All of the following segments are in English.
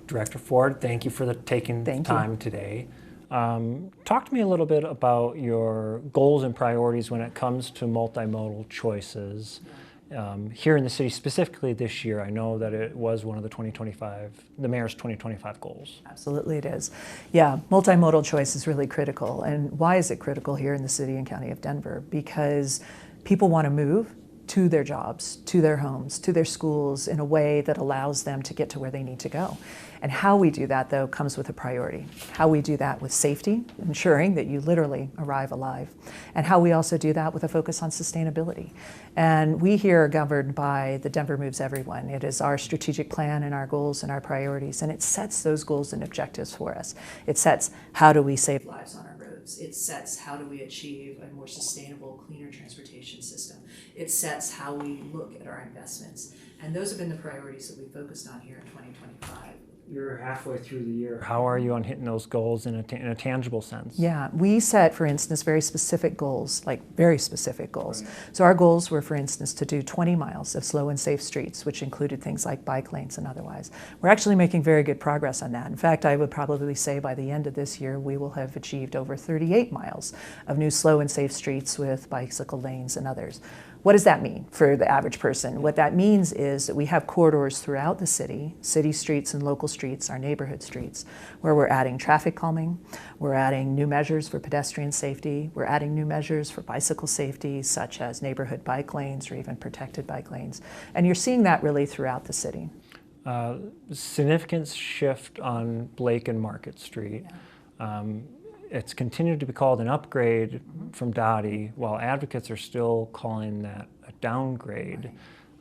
Director Ford, thank you for taking the time today. Talk to me a little bit about your goals and priorities when it comes to multimodal choices here in the city, specifically this year. I know that it was one of the mayor's 2025 goals. Absolutely it is. Yeah, multimodal choice is really critical. And why is it critical here in the city and county of Denver? Because people want to move to their jobs, to their homes, to their schools in a way that allows them to get to where they need to go. And how we do that, though, comes with a priority. How we do that with safety, ensuring that you literally arrive alive. And how we also do that with a focus on sustainability. And we here are governed by the Denver Moves Everyone. It is our strategic plan and our goals and our priorities. And it sets those goals and objectives for us. It sets how do we save lives on our roads. It sets how do we achieve a more sustainable, cleaner transportation system. It sets how we look at our investments. And those have been the priorities that we focused on here in 2025. You're halfway through the year. How are you on hitting those goals in a tangible sense? Yeah, we set, for instance, very specific goals, like very specific goals. Right. So our goals were, for instance, to do 20 miles of slow and safe streets, which included things like bike lanes and otherwise. We're actually making very good progress on that. In fact, I would probably say by the end of this year, we will have achieved over 38 miles of new slow and safe streets with bicycle lanes and others. What does that mean for the average person? What that means is that we have corridors throughout the city streets and local streets, our neighborhood streets, where we're adding traffic calming, we're adding new measures for pedestrian safety, we're adding new measures for bicycle safety, such as neighborhood bike lanes or even protected bike lanes. And you're seeing that really throughout the city. Significant shift on Blake and Market Street. Yeah. It's continued to be called an upgrade from DOTI, while advocates are still calling that a downgrade.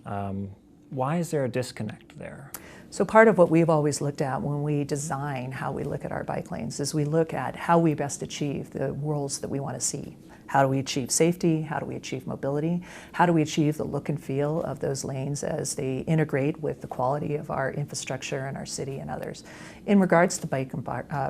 Right. Why is there a disconnect there? So part of what we've always looked at when we design how we look at our bike lanes is we look at how we best achieve the worlds that we want to see. How do we achieve safety? How do we achieve mobility? How do we achieve the look and feel of those lanes as they integrate with the quality of our infrastructure and our city and others? In regards to bike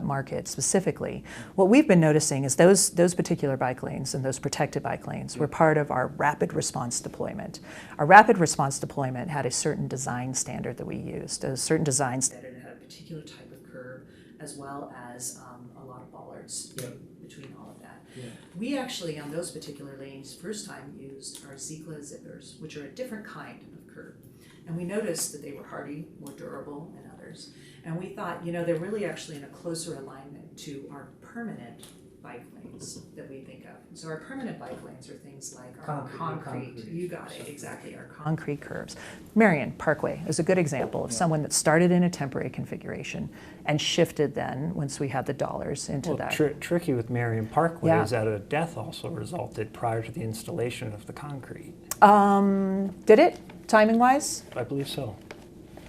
market specifically, what we've been noticing is those particular bike lanes and those protected bike lanes were part of our rapid response deployment. Our rapid response deployment had a certain design standard that we used, a certain design standard that had a particular type of curve, as well as a lot of bollards between all of that. Yeah. We actually, on those particular lanes, first time used our Zikla zippers, which are a different kind of curb. And we noticed that they were hardy, more durable than others. And we thought, they're really actually in a closer alignment to our permanent bike lanes that we think of. So our permanent bike lanes are things like our concrete. You got it, exactly, our concrete curbs. Marion Parkway is a good example of someone that started in a temporary configuration and shifted then, once we had the dollars, into that. Tricky with Marion Parkway is that a death also resulted prior to the installation of the concrete. Did it, timing-wise? I believe so.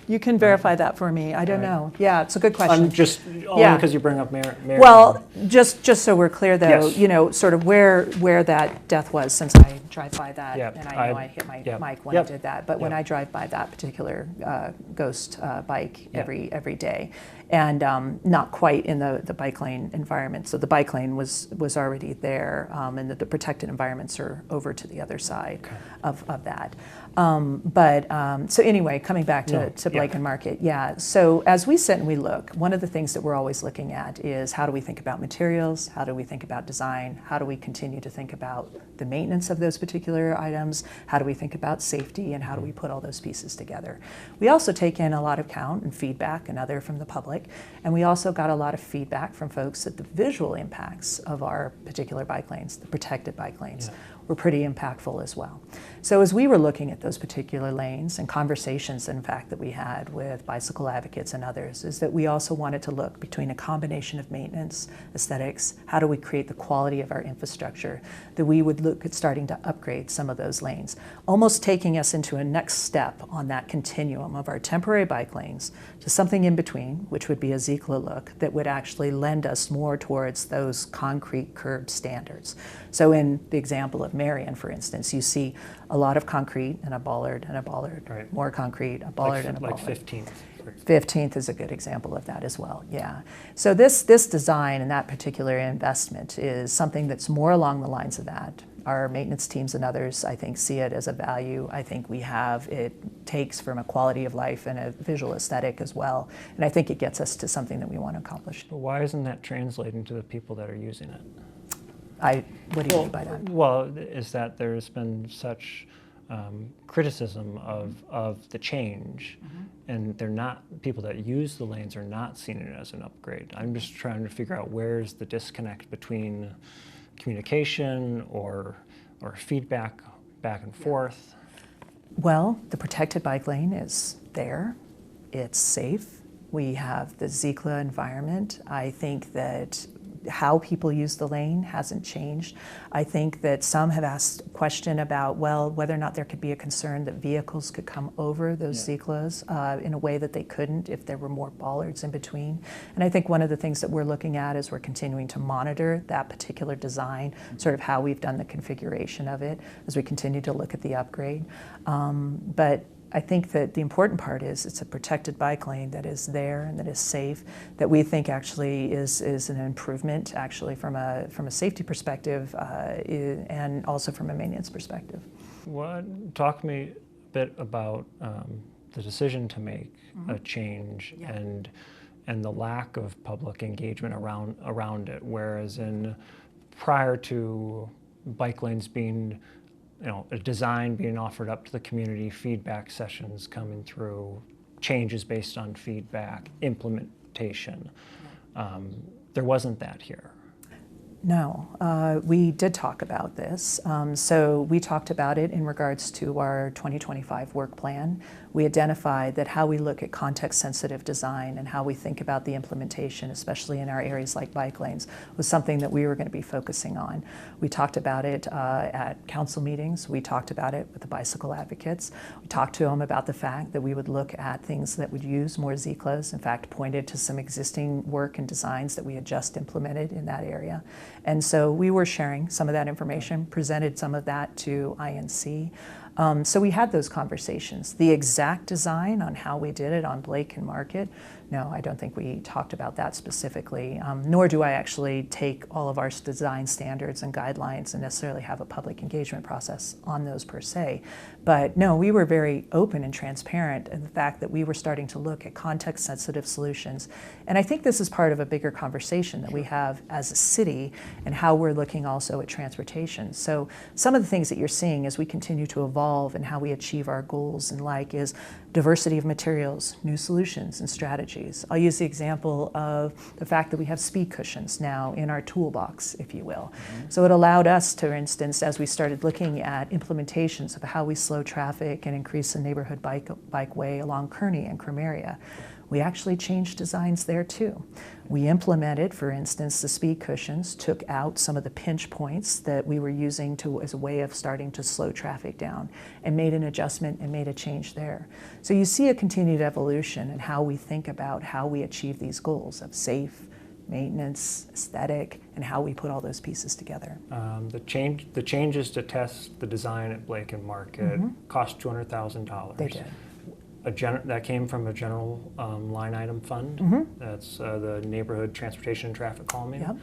You can verify that for me. I don't know. Yeah, it's a good question. I'm just only because you bring up Marion. Well, just so we're clear, though, sort of where that death was, since I drive by that, and I know I hit my mic when I did that, but when I drive by that particular ghost bike every day, and not quite in the bike lane environment. So the bike lane was already there, and the protected environments are over to the other side of that. So anyway, coming back to Blake and Market, so as we sit and we look, one of the things that we're always looking at is how do we think about materials, how do we think about design, how do we continue to think about the maintenance of those particular items, how do we think about safety, and how do we put all those pieces together. We also take in a lot of count and feedback and other from the public, and we also got a lot of feedback from folks that the visual impacts of our particular bike lanes, the protected bike lanes, were pretty impactful as well. So as we were looking at those particular lanes and conversations, in fact, that we had with bicycle advocates and others, is that we also wanted to look between a combination of maintenance, aesthetics, how do we create the quality of our infrastructure, that we would look at starting to upgrade some of those lanes, almost taking us into a next step on that continuum of our temporary bike lanes to something in between, which would be a Zikla look that would actually lend us more towards those concrete curb standards. So in the example of Marion, for instance, you see a lot of concrete and a bollard, right. More concrete, a bollard and a bollard. Like 15th. 15th is a good example of that as well, So this design and that particular investment is something that's more along the lines of that. our maintenance teams and others, I think, see it as a value. I think it takes from a quality of life and a visual aesthetic as well. And I think it gets us to something that we want to accomplish. But why isn't that translating to the people that are using it? What do you mean by that? Well, is that there's been such criticism of the change, and people that use the lanes are not seeing it as an upgrade. I'm just trying to figure out where's the disconnect between communication or feedback back and forth. Well, the protected bike lane is there. It's safe. We have the ZCLA environment. I think that how people use the lane hasn't changed. I think that some have asked a question about, well, whether or not there could be a concern that vehicles could come over those ZCLAs in a way that they couldn't if there were more bollards in between. And I think one of the things that we're looking at is we're continuing to monitor that particular design, sort of how we've done the configuration of it as we continue to look at the upgrade. But I think that the important part is it's a protected bike lane that is there and that is safe, that we think actually is an improvement actually from a safety perspective and also from a maintenance perspective. Talk to me a bit about the decision to make a change and the lack of public engagement around it, whereas prior to bike lanes being a design being offered up to the community, feedback sessions coming through, changes based on feedback, implementation. There wasn't that here. No, we did talk about this. So we talked about it in regards to our 2025 work plan. We identified that how we look at context-sensitive design and how we think about the implementation, especially in our areas like bike lanes, was something that we were going to be focusing on. We talked about it at council meetings. We talked about it with the bicycle advocates. We talked to them about the fact that we would look at things that would use more ZCLAs. In fact, pointed to some existing work and designs that we had just implemented in that area. And so we were sharing some of that information, presented some of that to INC. So we had those conversations. The exact design on how we did it on Blake and Market, no, I don't think we talked about that specifically, nor do I actually take all of our design standards and guidelines and necessarily have a public engagement process on those per se. But no, we were very open and transparent in the fact that we were starting to look at context-sensitive solutions. And I think this is part of a bigger conversation that we have as a city and how we're looking also at transportation. So some of the things that you're seeing as we continue to evolve and how we achieve our goals and is diversity of materials, new solutions and strategies. I'll use the example of the fact that we have speed cushions now in our toolbox, if you will. So it allowed us, for instance, as we started looking at implementations of how we slow traffic and increase the neighborhood bikeway along Kearney and Cremeria, we actually changed designs there too. We implemented, for instance, the speed cushions, took out some of the pinch points that we were using as a way of starting to slow traffic down, and made an adjustment and made a change there. So you see a continued evolution in how we think about how we achieve these goals of safe, maintenance, aesthetic, and how we put all those pieces together. The changes to test the design at Blake and Market cost $200,000. They did. That came from a general line item fund. That's the Neighborhood Transportation and Traffic Calming. Yep.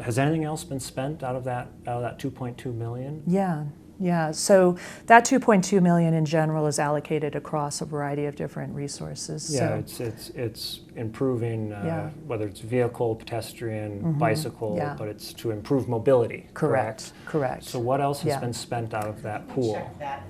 Has anything else been spent out of that $2.2 million? Yeah. So that $2.2 million in general is allocated across a variety of different resources. Yeah, so it's improving whether it's vehicle, pedestrian, bicycle, but it's to improve mobility. Correct. So what else has been spent out of that pool? Check that.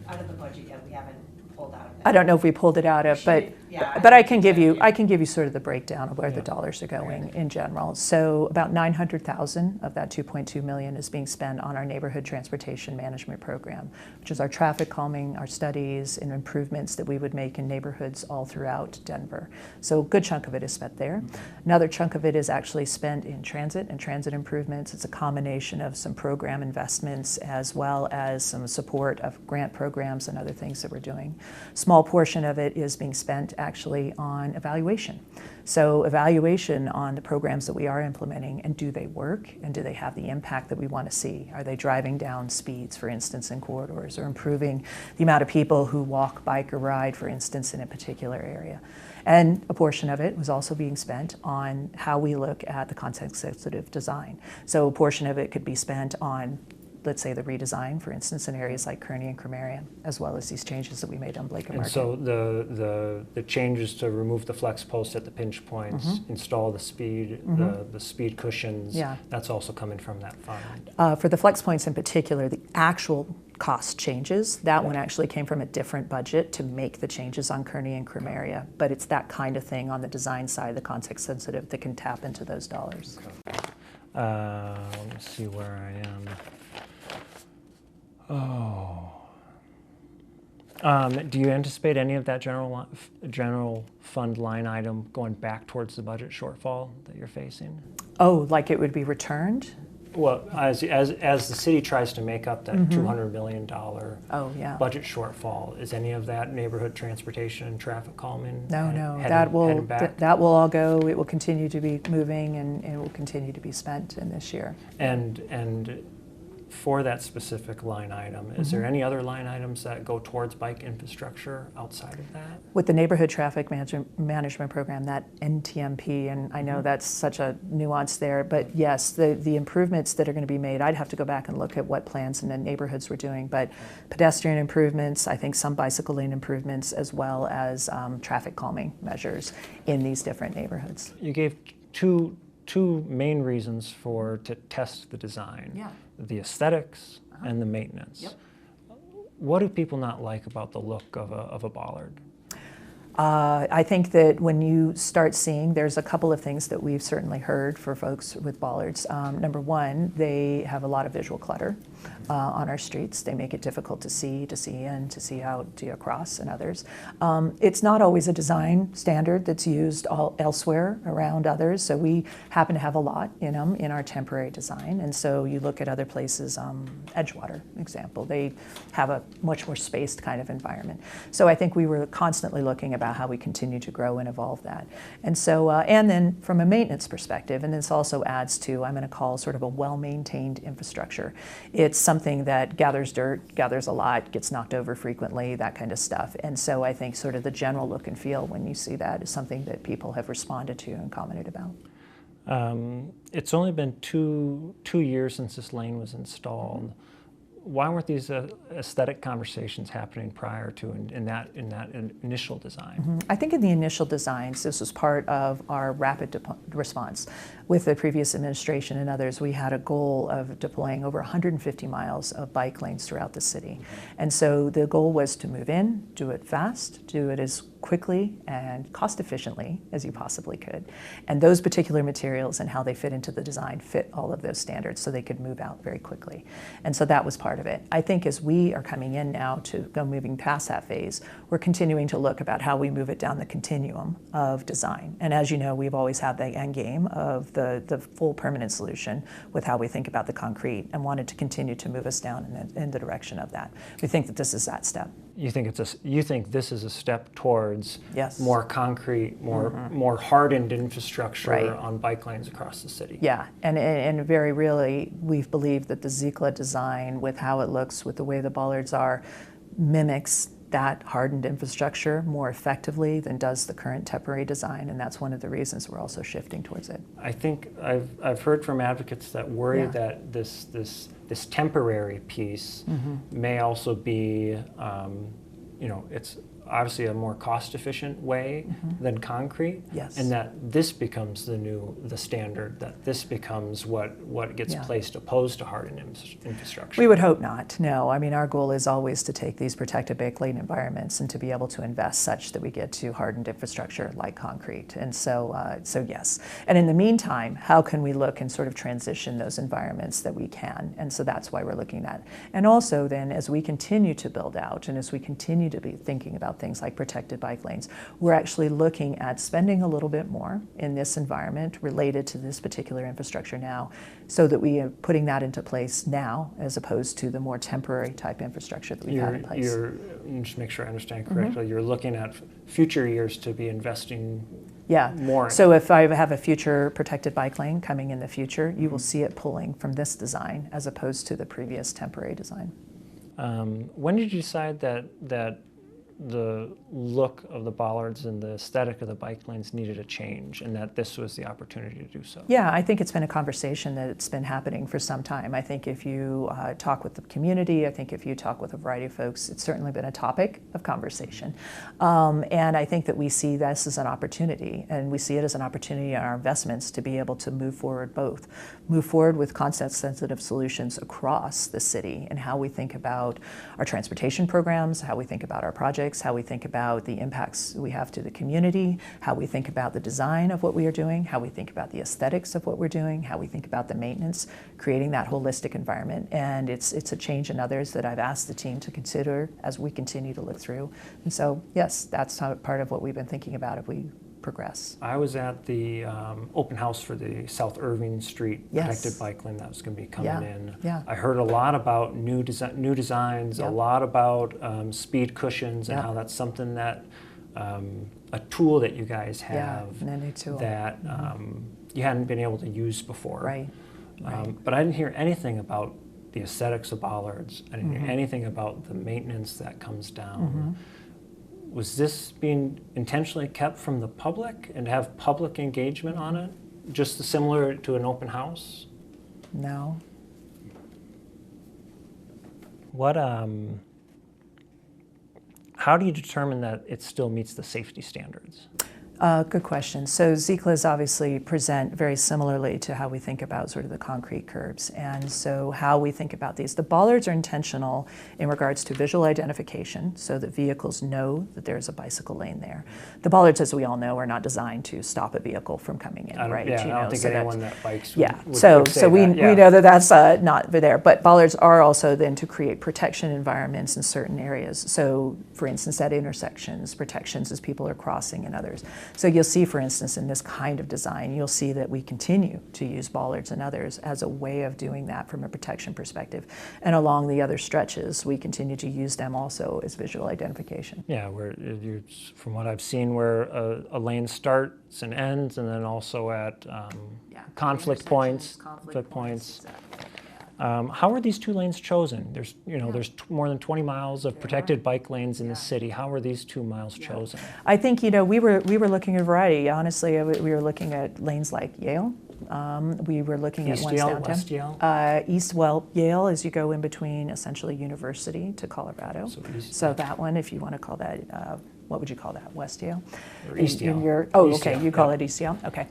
Out of the budget yet, we haven't pulled out of that. I don't know if we pulled it out of, but I can give you sort of the breakdown of where the dollars are going in general. So about $900,000 of that $2.2 million is being spent on our neighborhood transportation management program, which is our traffic calming, our studies and improvements that we would make in neighborhoods all throughout Denver. So a good chunk of it is spent there. Another chunk of it is actually spent in transit and transit improvements. It's a combination of some program investments as well as some support of grant programs and other things that we're doing. Small portion of it is being spent actually on evaluation. So evaluation on the programs that we are implementing, and do they work, and do they have the impact that we want to see? Are they driving down speeds, for instance, in corridors, or improving the amount of people who walk, bike, or ride, for instance, in a particular area? And a portion of it was also being spent on how we look at the context-sensitive design. So a portion of it could be spent on, let's say, the redesign, for instance, in areas like Kearney and Cremaria, as well as these changes that we made on Blake and Market. So the changes to remove the flex post at the pinch points, install the speed, the speed cushions, that's also coming from that fund. For the flex points in particular, the actual cost changes, that one actually came from a different budget to make the changes on Kearney and Cremaria, but it's that kind of thing on the design side, the context sensitive, that can tap into those dollars. Okay. Let me see where I am. Do you anticipate any of that general fund line item going back towards the budget shortfall that you're facing? Oh, like it would be returned? Well, as the city tries to make up that $200 million budget shortfall, is any of that neighborhood transportation and traffic calming? No, that will all go. It will continue to be moving, and it will continue to be spent in this year. And for that specific line item, is there any other line items that go towards bike infrastructure outside of that? With the neighborhood traffic management program, that NTMP, and I know that's such a nuance there, but yes, the improvements that are going to be made, I'd have to go back and look at what plans in the neighborhoods we're doing, but pedestrian improvements, I think some bicycle lane improvements, as well as traffic calming measures in these different neighborhoods. You gave two main reasons to test the design. Yeah. The aesthetics and the maintenance. Yep. What do people not like about the look of a bollard? I think that when you start seeing, there's a couple of things that we've certainly heard for folks with bollards. Number one, they have a lot of visual clutter on our streets. They make it difficult to see in, to see out, to across, and others. It's not always a design standard that's used elsewhere around others, so we happen to have a lot in them in our temporary design. And so you look at other places, Edgewater, example, they have a much more spaced kind of environment. So I think we were constantly looking about how we continue to grow and evolve that. And so, and then from a maintenance perspective, and this also adds to, I'm going to call sort of a well-maintained infrastructure. It's something that gathers dirt, gathers a lot, gets knocked over frequently, that kind of stuff. And so I think sort of the general look and feel when you see that is something that people have responded to and commented about. It's only been two years since this lane was installed. Why weren't these aesthetic conversations happening prior to in that initial design? I think in the initial designs, this was part of our rapid response. With the previous administration and others, we had a goal of deploying over 150 miles of bike lanes throughout the city. And so the goal was to move in, do it fast, do it as quickly and cost efficiently as you possibly could. And those particular materials and how they fit into the design fit all of those standards so they could move out very quickly. And so that was part of it. I think as we are coming in now to go moving past that phase, we're continuing to look about how we move it down the continuum of design. And as you know, we've always had the end game of the full permanent solution with how we think about the concrete, and wanted to continue to move us down in the direction of that. We think that this is that step. You think this is a step towards yes. more concrete, more hardened infrastructure on bike lanes across the city? Yeah, and very really, we've believed that the ZICLA design, with how it looks, with the way the bollards are, mimics that hardened infrastructure more effectively than does the current temporary design, and that's one of the reasons we're also shifting towards it. I think I've heard from advocates that worry that this temporary piece may also be, it's obviously a more cost-efficient way than concrete, and that this becomes the standard, that this becomes what gets placed opposed to hardened infrastructure. We would hope not, no. I mean, our goal is always to take these protected bike lane environments and to be able to invest such that we get to hardened infrastructure like concrete. And so yes. And in the meantime, how can we look and sort of transition those environments that we can? And so that's why we're looking at. And also then, as we continue to build out and as we continue to be thinking about things like protected bike lanes, we're actually looking at spending a little bit more in this environment related to this particular infrastructure now, so that we are putting that into place now as opposed to the more temporary type infrastructure that we've had in place. Just make sure I understand correctly, you're looking at future years to be investing more. So if I have a future protected bike lane coming in the future, you will see it pulling from this design as opposed to the previous temporary design. When did you decide that the look of the bollards and the aesthetic of the bike lanes needed a change, and that this was the opportunity to do so. Yeah, I think it's been a conversation that's been happening for some time. I think if you talk with the community, I think if you talk with a variety of folks, it's certainly been a topic of conversation. And I think that we see this as an opportunity, and we see it as an opportunity in our investments to be able to move forward move forward with concept-sensitive solutions across the city and how we think about our transportation programs, how we think about our projects, how we think about the impacts we have to the community, how we think about the design of what we are doing, how we think about the aesthetics of what we're doing, how we think about the maintenance, creating that holistic environment. And it's a change in others that I've asked the team to consider as we continue to look through. And so, yes, that's part of what we've been thinking about if we progress. I was at the open house for the South Irving Street protected bike lane that was going to be coming in. Yeah. I heard a lot about new designs, a lot about speed cushions, and how that's something that a tool that you guys have that you hadn't been able to use before. Right. But I didn't hear anything about the aesthetics of bollards. I didn't hear anything about the maintenance that comes down. Was this being intentionally kept from the public and have public engagement on it, just similar to an open house? No. What? How do you determine that it still meets the safety standards? Good question. So ZCLAs obviously present very similarly to how we think about sort of the concrete curbs. And so how we think about these, the bollards are intentional in regards to visual identification so that vehicles know that there's a bicycle lane there. The bollards, as we all know, are not designed to stop a vehicle from coming in, right? Yeah, I don't think anyone that bikes would, yeah. would So say we that. Yeah. know that that's not there. But bollards are also then to create protection environments in certain areas. So for instance, at intersections, protections as people are crossing and others. So you'll see, for instance, in this kind of design, you'll see that we continue to use bollards and others as a way of doing that from a protection perspective. And along the other stretches, we continue to use them also as visual identification. Yeah, where from what I've seen, where a lane starts and ends, and then also at conflict points. Exactly. How are these two lanes chosen? There's more than 20 miles of protected bike lanes in the city. How are these 2 miles chosen? I think we were looking at a variety. Honestly, we were looking at lanes like Yale. We were looking at ones downtown. West Yale? Yale as you go in between essentially University to Colorado. So that one, if you want to call that. What would you call that? West Yale? Or East Yale. East Yale. You call it East Yale? Okay.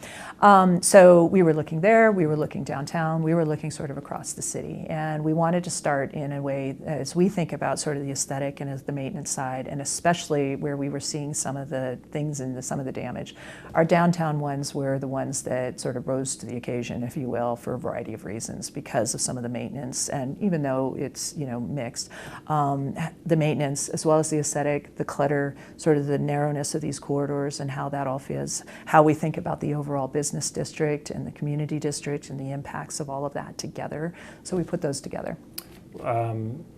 So we were looking there, we were looking downtown, we were looking sort of across the city. And we wanted to start in a way, as we think about sort of the aesthetic and as the maintenance side, and especially where we were seeing some of the things and some of the damage. Our downtown ones were the ones that sort of rose to the occasion, if you will, for a variety of reasons because of some of the maintenance. And even though it's, mixed, the maintenance as well as the aesthetic, the clutter, sort of the narrowness of these corridors and how that all fits, how we think about the overall business district and the community district and the impacts of all of that together. So we put those together.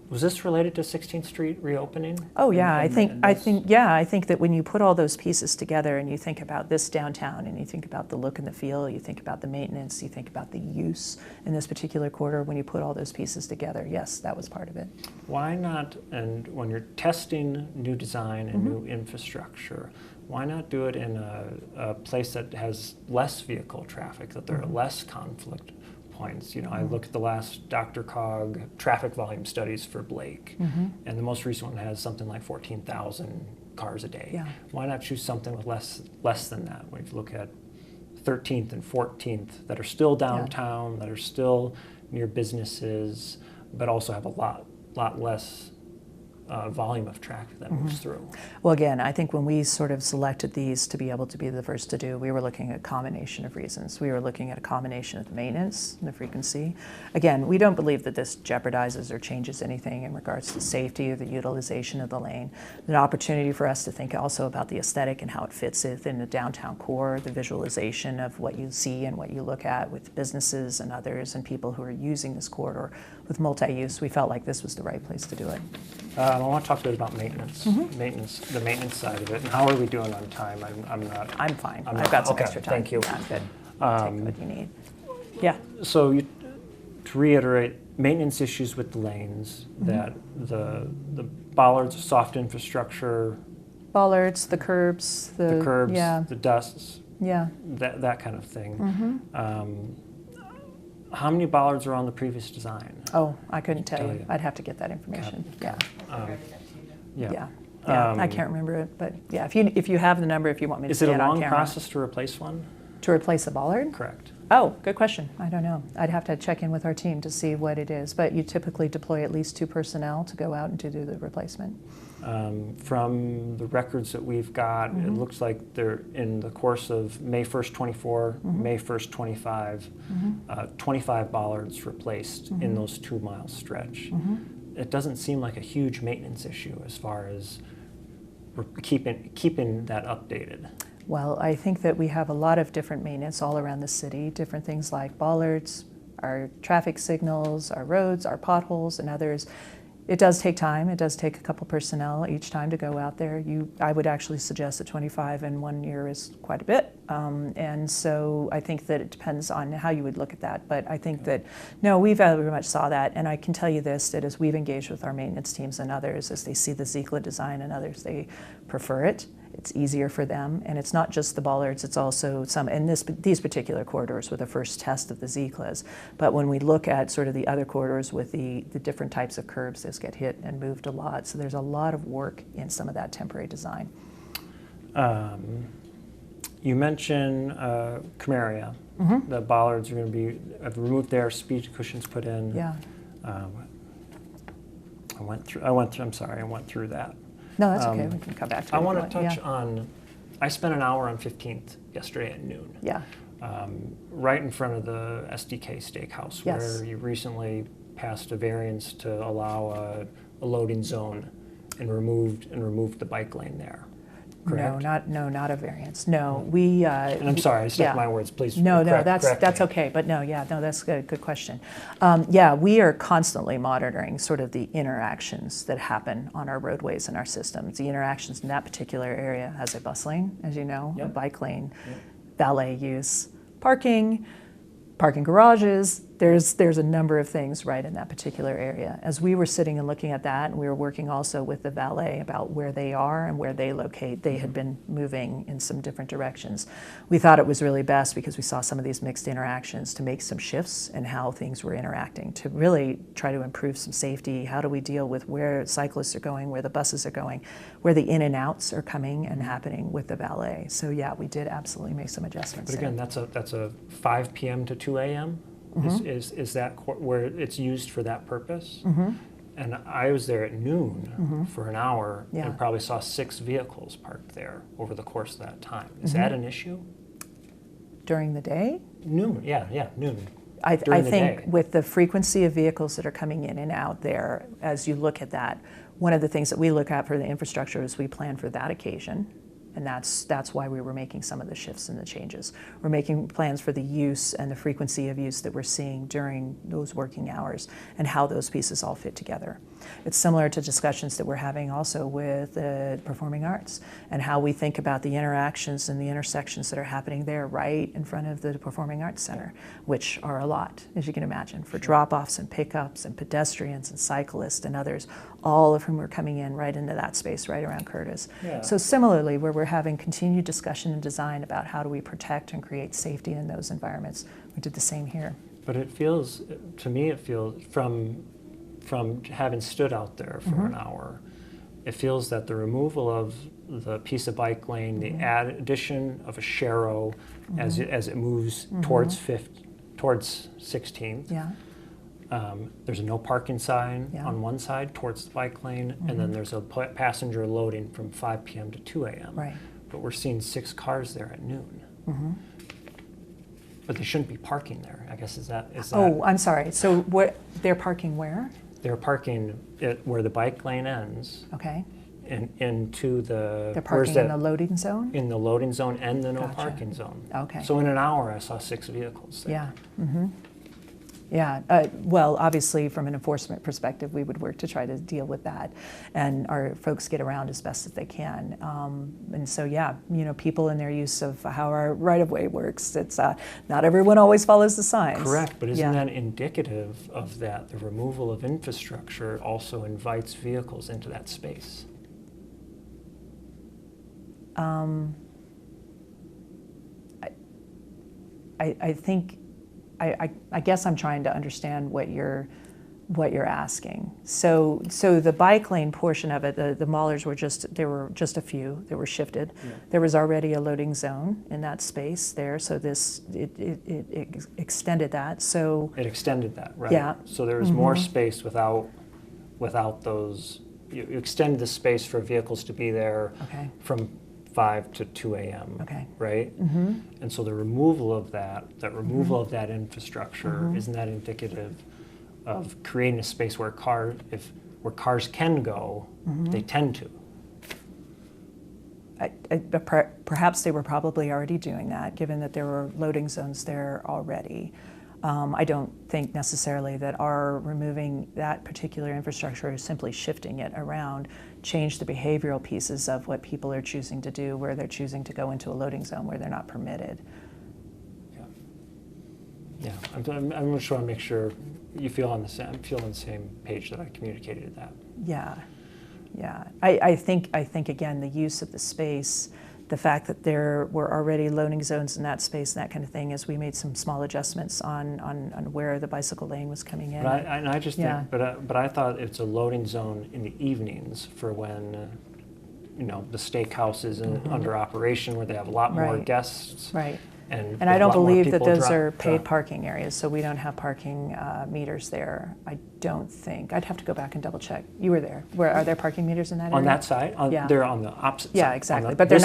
Was this related to 16th Street reopening? Oh yeah, I think that when you put all those pieces together and you think about this downtown and you think about the look and the feel, you think about the maintenance, you think about the use in this particular corridor, when you put all those pieces together, yes, that was part of it. Why not, and when you're testing new design and new infrastructure, why not do it in a place that has less vehicle traffic, that there are less conflict points? I look at the last Dr. Cog traffic volume studies for Blake, and the most recent one has something like 14,000 cars a day. Yeah. Why not choose something with less than that? When you look at 13th and 14th that are still downtown, that are still near businesses, but also have a lot less volume of traffic that moves through. Well, again, I think when we sort of selected these to be able to be the first to do, we were looking at a combination of reasons. We were looking at a combination of the maintenance and the frequency. Again, we don't believe that this jeopardizes or changes anything in regards to safety or the utilization of the lane. An opportunity for us to think also about the aesthetic and how it fits within the downtown core, the visualization of what you see and what you look at with businesses and others and people who are using this corridor with multi-use. We felt like this was the right place to do it. I want to talk a bit about maintenance, the maintenance side of it, and how are we doing on time? I'm fine. I've got some extra time. Thank you. Yeah, I'm good. Take what you need. Yeah. So to reiterate, maintenance issues with the lanes, that the bollards, soft infrastructure, bollards, the curbs, the dusts, yeah, that kind of thing. How many bollards are on the previous design? Oh, I couldn't tell you. I'd have to get that information. Yeah. I can't remember it, but yeah, if you have the number, if you want me to say it on camera. Is it a long process to replace one? To replace a bollard? Correct. Oh, good question. I don't know. I'd have to check in with our team to see what it is, but you typically deploy at least 2 personnel to go out and to do the replacement. From the records that we've got, it looks like they're in the course of May 1st, 24, May 1st, 25, 25 bollards replaced in those 2-mile stretch. It doesn't seem like a huge maintenance issue as far as keeping that updated. Well, I think that we have a lot of different maintenance all around the city, different things like bollards, our traffic signals, our roads, our potholes, and others. It does take time. It does take a couple personnel each time to go out there. I would actually suggest that 25 in 1 year is quite a bit. And so I think that it depends on how you would look at that. But I think that, no, we very much saw that. And I can tell you this, that as we've engaged with our maintenance teams and others, as they see the Zikla design and others, they prefer it. It's easier for them, and it's not just the bollards, it's also some, and these particular corridors were the first test of the Ziklas, but when we look at sort of the other corridors with the different types of curbs, those get hit and moved a lot, so there's a lot of work in some of that temporary design. You mentioned Camaria. The bollards are going to be removed there, speed cushions put in. Yeah. I went through that. No, that's okay. We can come back to it. I want to touch on, I spent an hour on 15th yesterday at noon. Yeah. Right in front of the SDK Steakhouse, where you recently passed a variance to allow a loading zone and removed the bike lane there. Correct? No, not a variance. No, we. And I'm sorry, I stepped my words. Please. No, correct that's me. okay. But that's a good question. We are constantly monitoring sort of the interactions that happen on our roadways and our systems. The interactions in that particular area has a bus lane, as you know, a bike lane, valet use, parking garages. There's a number of things right in that particular area. As we were sitting and looking at that, and we were working also with the valet about where they are and where they locate, they had been moving in some different directions. We thought it was really best, because we saw some of these mixed interactions, to make some shifts in how things were interacting, to really try to improve some safety. How do we deal with where cyclists are going, where the buses are going, where the in and outs are coming and happening with the valet. So yeah, we did absolutely make some adjustments. But again, that's a 5 p.m. to 2 a.m.? Is that where it's used for that purpose? And I was there at noon for an hour and probably saw 6 vehicles parked there over the course of that time. Is that an issue? During the day? Noon, noon. I think with the frequency of vehicles that are coming in and out there, as you look at that, one of the things that we look at for the infrastructure is we plan for that occasion. And that's why we were making some of the shifts and the changes. We're making plans for the use and the frequency of use that we're seeing during those working hours and how those pieces all fit together. It's similar to discussions that we're having also with the performing arts and how we think about the interactions and the intersections that are happening there right in front of the Performing Arts Center, which are a lot, as you can imagine, for drop-offs and pickups and pedestrians and cyclists and others, all of whom are coming in right into that space right around Curtis. So similarly, where we're having continued discussion and design about how do we protect and create safety in those environments, we did the same here. But it feels, to me, it feels from having stood out there for an hour, it feels that the removal of the piece of bike lane, the addition of a sharrow as it moves towards 16th. There's a no parking sign on one side towards the bike lane, and then there's a passenger loading from 5 p.m. to 2 a.m. Right. But we're seeing 6 cars there at noon. But they shouldn't be parking there. I guess is that? Oh, I'm sorry. So they're parking where? They're parking where the bike lane ends. Okay. And into the. They're parking in the loading zone? In the loading zone and the no parking zone. Okay. So in an hour, I saw 6 vehicles there. Yeah. Yeah. Well, obviously, from an enforcement perspective, we would work to try to deal with that, and our folks get around as best as they can. And so, yeah, people in their use of how our right-of-way works. It's not everyone always follows the signs. Correct, but isn't that indicative of that? The removal of infrastructure also invites vehicles into that space. I think. I guess I'm trying to understand what you're asking. So the bike lane portion of it, the bollards were just a few. They were shifted. Yeah. There was already a loading zone in that space there, so it extended that. So it extended that, right? Yeah. So there was more space without those. You extend the space for vehicles to be there from 5 to 2 a.m. Okay. Right? Mm-hmm. And so the removal of that of that infrastructure, isn't that indicative of creating a space where cars can go, they tend to? Perhaps they were probably already doing that, given that there were loading zones there already. I don't think necessarily that our removing that particular infrastructure, simply shifting it around, change the behavioral pieces of what people are choosing to do, where they're choosing to go into a loading zone where they're not permitted. Yeah, I'm just trying to make sure you feel on the same page that I communicated that. Yeah. I think again, the use of the space, the fact that there were already loading zones in that space and that kind of thing, as we made some small adjustments on where the bicycle lane was coming in. But I just think, but I thought it's a loading zone in the evenings for when the steakhouse is under operation, where they have a lot more guests. Right. And I don't believe that those are paid parking areas, so we don't have parking meters there. I don't think. I'd have to go back and double check. You were there. Are there parking meters in that area? On that side? They're on the opposite side. Yeah, exactly. But they're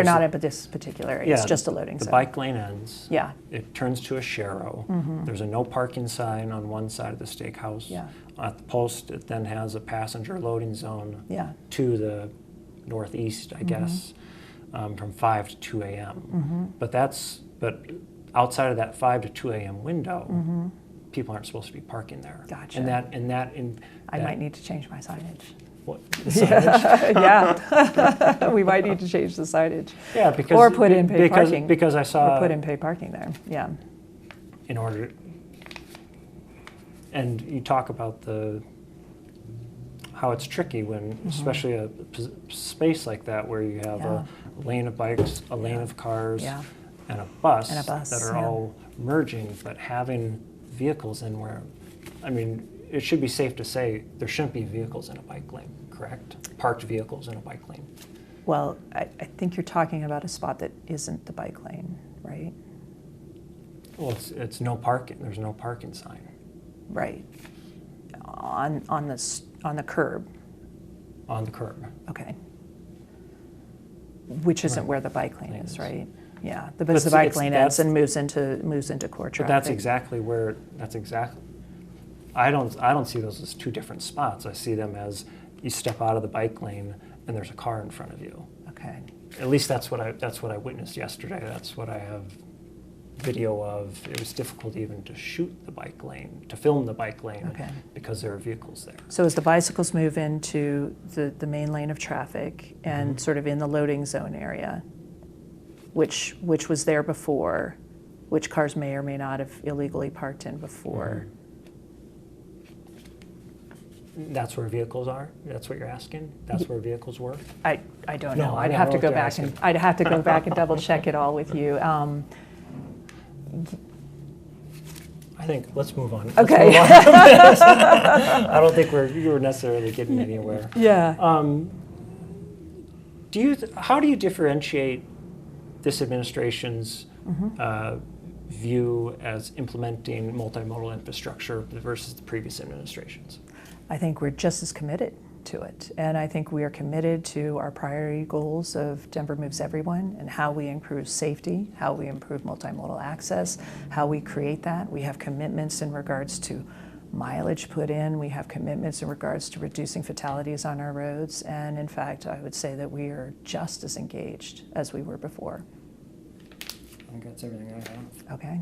not in this particular area. It's just a loading zone. The bike lane ends. Yeah. It turns to a sharrow. There's a no parking sign on one side of the steakhouse. Yeah. At the post, it then has a passenger loading zone to the northeast, I guess, from 5 to 2 a.m. But outside of that 5 to 2 a.m. window, people aren't supposed to be parking there. Gotcha. I might need to change my signage. What? The signage? Yeah. We might need to change the signage. Yeah, because or put in paid parking. Because I saw. Or put in paid parking there. Yeah. In order. And you talk about how it's tricky when, especially a space like that, where you have a lane of bikes, a lane of cars. And a bus that are all merging, but having vehicles in where, it should be safe to say there shouldn't be vehicles in a bike lane, correct? Parked vehicles in a bike lane. Well, I think you're talking about a spot that isn't the bike lane, right? Well, it's no parking. There's no parking sign. Right. On the curb. On the curb. Okay. Which isn't where the bike lane is, right? Yeah, the bike lane ends and moves into core traffic. But that's exactly where. I don't see those as two different spots. I see them as you step out of the bike lane and there's a car in front of you. Okay. At least that's what I witnessed yesterday. That's what I have video of. It was difficult even to shoot the bike lane, to film the bike lane, because there are vehicles there. So as the bicycles move into the main lane of traffic and sort of in the loading zone area, which was there before, which cars may or may not have illegally parked in before. That's where vehicles are? That's what you're asking? That's where vehicles were? I don't know. I'd have to go back and double check it all with you. I think let's move on. Okay. I don't think you were necessarily getting anywhere. Yeah. How do you differentiate this administration's view as implementing multimodal infrastructure versus the previous administrations? I think we're just as committed to it. And I think we are committed to our priority goals of Denver Moves Everyone and how we improve safety, how we improve multimodal access, how we create that. We have commitments in regards to mileage put in. We have commitments in regards to reducing fatalities on our roads. And in fact, I would say that we are just as engaged as we were before. I think that's everything I have. Okay.